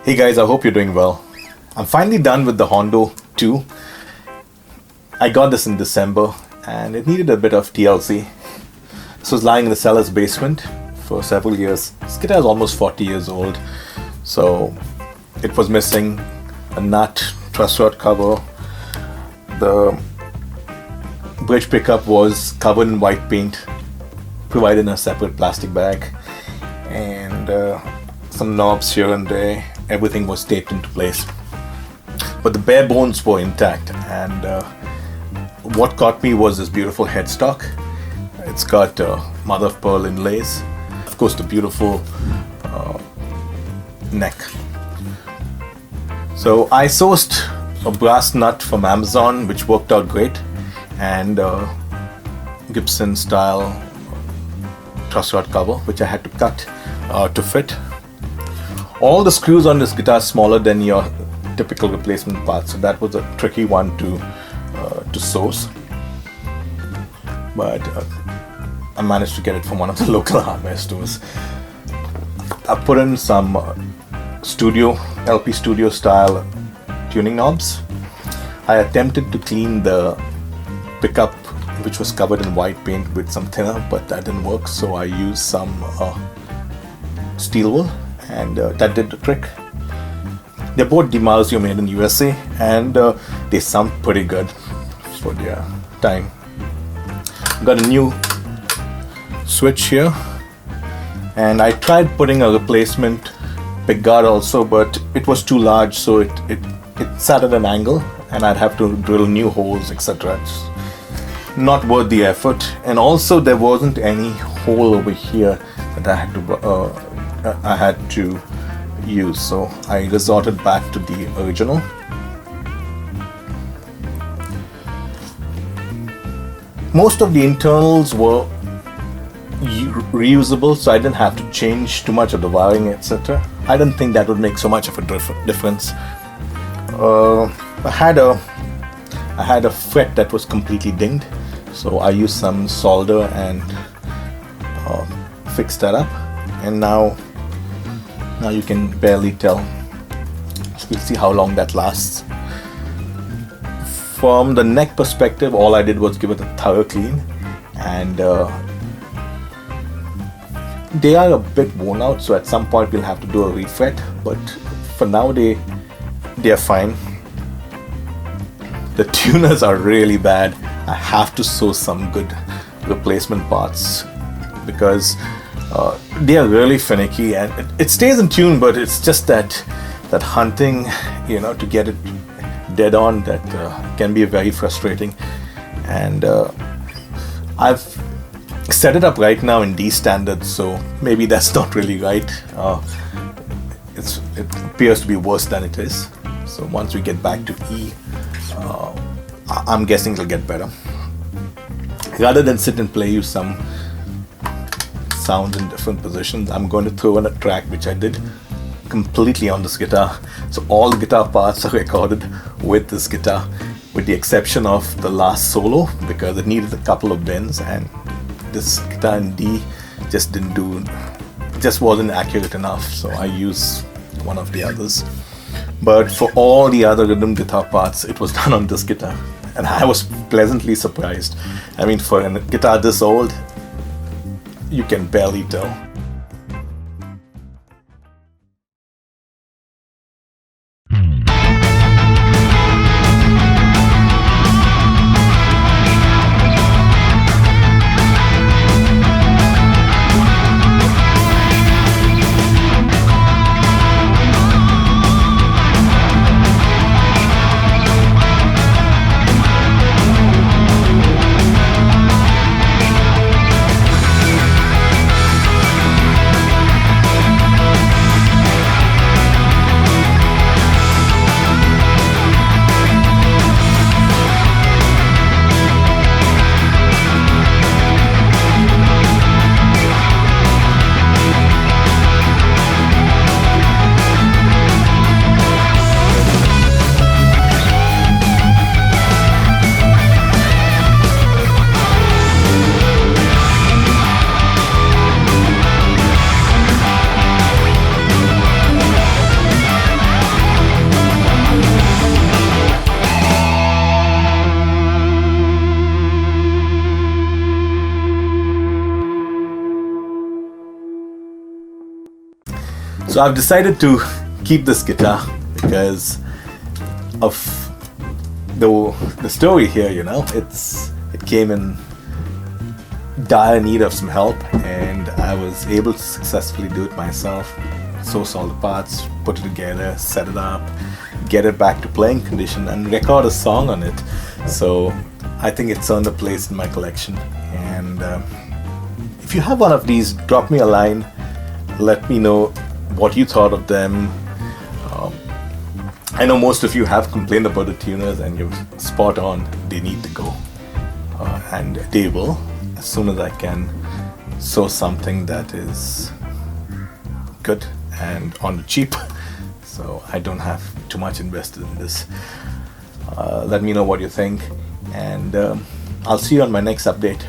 Hey guys, I hope you're doing well. I'm finally done with the Hondo II. I got this in December and it needed a bit of TLC. This was lying in the cellar's basement for several years. This guitar is almost 40 years old, so it was missing a nut, truss rod cover. The bridge pickup was covered in white paint, provided in a separate plastic bag, and some knobs here and there. Everything was taped into place, but the bare bones were intact. And what caught me was this beautiful headstock. It's got mother of pearl inlays, of course the beautiful neck. So I sourced a brass nut from Amazon, which worked out great, and Gibson style truss rod cover, which I had to cut to fit. All the screws on this guitar are smaller than your typical replacement parts, so that was a tricky one to source. But I managed to get it from one of the local hardware stores. I put in some LP Studio style tuning knobs. I attempted to clean the pickup, which was covered in white paint, with some thinner, but that didn't work, so I used some steel wool, and that did the trick. They're both DiMarzio, made in USA, and they sound pretty good for their time. Got a new switch here, and I tried putting a replacement pickguard also, but it was too large, so it sat at an angle and I'd have to drill new holes, etc. It's not worth the effort. And also there wasn't any hole over here that I had to use, so I resorted back to the original. Most of the internals were reusable, so I didn't have to change too much of the wiring, etc. I didn't think that would make so much of a difference. I had a fret that was completely dinged, so I used some solder and fixed that up, and now you can barely tell. So we'll see how long that lasts. From the neck perspective, all I did was give it a thorough clean, and they are a bit worn out, so at some point we'll have to do a refret, but for now they are fine. The tuners are really bad. I have to source some good replacement parts because they are really finicky, and it stays in tune, but it's just that hunting, to get it dead on, that can be very frustrating. And I've set it up right now in D standard, so maybe that's not really right. It appears to be worse than it is. So once we get back to E, I'm guessing it'll get better. Rather than sit and play you some sounds in different positions, I'm going to throw in a track which I did completely on this guitar. So all the guitar parts are recorded with this guitar, with the exception of the last solo, because it needed a couple of bends, and this guitar in D just wasn't accurate enough, so I used one of the others. But for all the other rhythm guitar parts, it was done on this guitar, and I was pleasantly surprised. I mean, for a guitar this old, you can barely tell. So I've decided to keep this guitar because of the story here, you know. It came in dire need of some help, and I was able to successfully do it myself. Source all the parts, put it together, set it up, get it back to playing condition, and record a song on it. So I think it's earned a place in my collection. And if you have one of these, drop me a line. Let me know what you thought of them. I know most of you have complained about the tuners, and you're spot on. They need to go, and they will, as soon as I can source something that is good and on the cheap, so I don't have too much invested in this. Let me know what you think, and I'll see you on my next update.